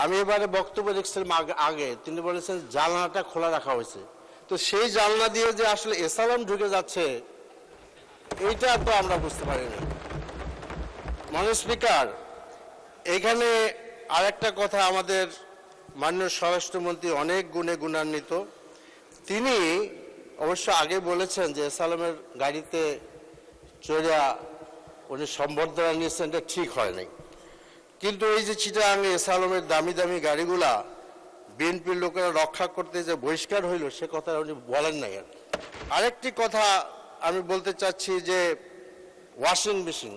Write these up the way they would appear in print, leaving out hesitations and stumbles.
আমি এবারে বক্তব্য রেখেছিলাম আগে তিনি বলেছেন জানলাটা খোলা রাখা হয়েছে, তো সেই জানলা দিয়ে যে আসলে এসালাম ঢুকে যাচ্ছে এইটা তো আমরা বুঝতে পারিনি। মাননীয় স্পিকার, এখানে আরেকটা কথা, আমাদের মাননীয় স্বরাষ্ট্রমন্ত্রী অনেক গুণে গুণান্বিত। তিনি অবশ্য আগে বলেছেন যে এসালামের গাড়িতে চড়িয়া উনি সম্বর্ধনা নিয়েছেন, এটা ঠিক হয় নাই। কিন্তু এই যে চিটাগাঙে এসালামের দামি দামি গাড়িগুলা বিএনপির লোকেরা রক্ষা করতে যে বহিষ্কার হইল সে কথা উনি বলেন নাই। আরেকটি কথা আমি বলতে চাচ্ছি যে ওয়াশিং মেশিন,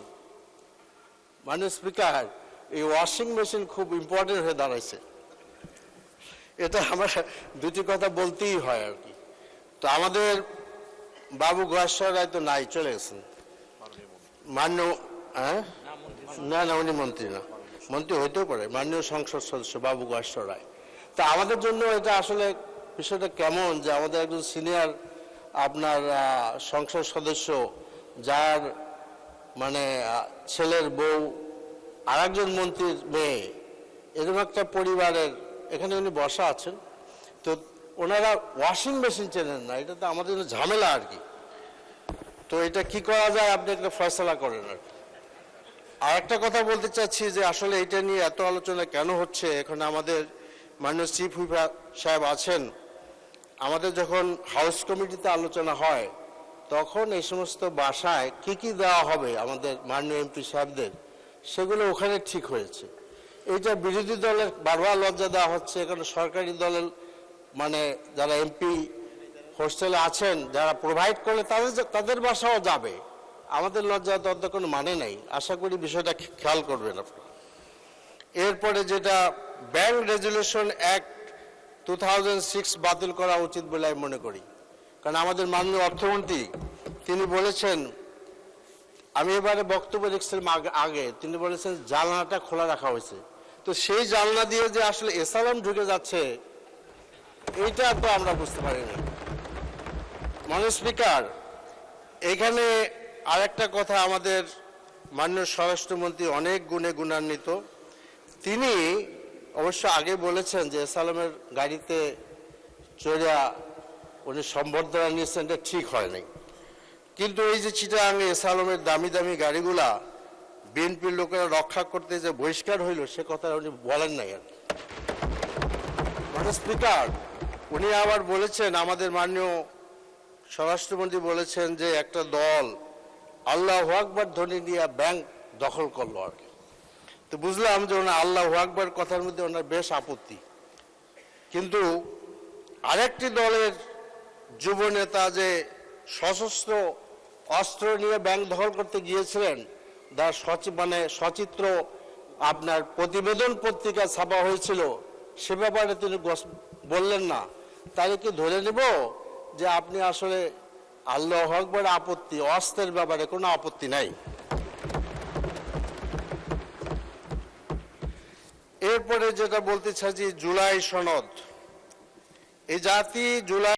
মাননীয় স্পিকার, এই ওয়াশিং মেশিন খুব ইম্পর্টেন্ট হয়ে দাঁড়াইছে। এটা আমার দুটি কথা বলতেই হয় আর কি। তো আমাদের বাবু গয়েশ্বর রায় তো নাই, চলে গেছেন মাননীয়, না না উনি মন্ত্রী না, মন্ত্রী হইতেও পারে, মাননীয় সংসদ সদস্য বাবু গয়েশ্বর রায়। তা আমাদের জন্য এটা আসলে বিষয়টা কেমন যে আমাদের একজন সিনিয়র আপনার সংসদ সদস্য, যার মানে ছেলের বউ আর একজন মন্ত্রীর মেয়ে, এরকম একটা পরিবারের এখানে উনি বসা আছেন, তো ওনারা ওয়াশিং মেশিন চেনেন না, এটা তো আমাদের জন্য ঝামেলা আর কি। তো এটা কি করা যায় আপনি একটা ফয়সলা করেন আর কি। আর একটা কথা বলতে চাচ্ছি যে আসলে এটা নিয়ে এত আলোচনা কেন হচ্ছে, এখানে আমাদের মাননীয় চিফ হুইপ সাহেব আছেন। আমাদের যখন হাউস কমিটিতে আলোচনা হয় তখন এই সমস্ত বাসায় কি কি দেওয়া হবে আমাদের মাননীয় এমপি সাহেবদের, সেগুলো ওখানে ঠিক হয়েছে। এইটা বিরোধী দলের বারবার লজ্জা দেওয়া হচ্ছে, এখানে সরকারি দলের মানে যারা এমপি হোস্টেলে আছেন যারা প্রোভাইড করলে তাদের বাসাও যাবে, আমাদের লজ্জা দেওয়ার কোনো মানে নাই। আশা করি বিষয়টা খেয়াল করবেন আপনারা। এরপরে যেটা ব্যাংক রেজুলেশন অ্যাক্ট 2006 বাতিল করা উচিত বলে আমি মনে করি, কারণ আমাদের মাননীয় অর্থমন্ত্রী তিনি বলেছেন, আমি এবারে বক্তব্য রেখেছিলাম আগে তিনি বলেছেন জানলাটা খোলা রাখা হয়েছে, তো সেই জানলা দিয়ে যে আসলে এসালাম ঢুকে যাচ্ছে এইটা তো আমরা বুঝতে পারিনি। মাননীয় স্পিকার, এখানে আরেকটা কথা, আমাদের মাননীয় স্বরাষ্ট্রমন্ত্রী অনেক গুণে গুণান্বিত। তিনি অবশ্য আগে বলেছেন যে এসালামের গাড়িতে চড়িয়া উনি সম্বর্ধনা নিয়েছেন, এটা ঠিক হয় নাই। কিন্তু এই যে চিটাগাঙে এসালামের দামি দামি গাড়িগুলা বিএনপির লোকেরা রক্ষা করতে যে বহিষ্কার হইল সে কথা উনি বলেন নাই আর কি। মাননীয় স্পিকার, উনি আবার বলেছেন, আমাদের মাননীয় স্বরাষ্ট্রমন্ত্রী বলেছেন যে একটা দল আল্লাহু আকবার ধ্বনি নিয়ে ব্যাংক দখল করলো আর কি। তো বুঝলাম যে ওনার আল্লাহু আকবার কথার মধ্যে ওনার বেশ আপত্তি। কিন্তু আরেকটি দলের যুব নেতা যে সশস্ত্র অস্ত্র নিয়ে ব্যাংক দখল করতে গিয়েছিলেন, তার সচিত্র আপনার প্রতিবেদন পত্রিকা ছাপা হয়েছিল, সে ব্যাপারে তিনি বললেন না। তাই কি ধরে নেব যে আপনি আসলে আল্লাহু আকবার আপত্তি, অস্ত্রের ব্যাপারে কোনো আপত্তি নাই? এরপরে যেটা বলতে চাই যে জুলাই সনদ, এই জাতি জুলাই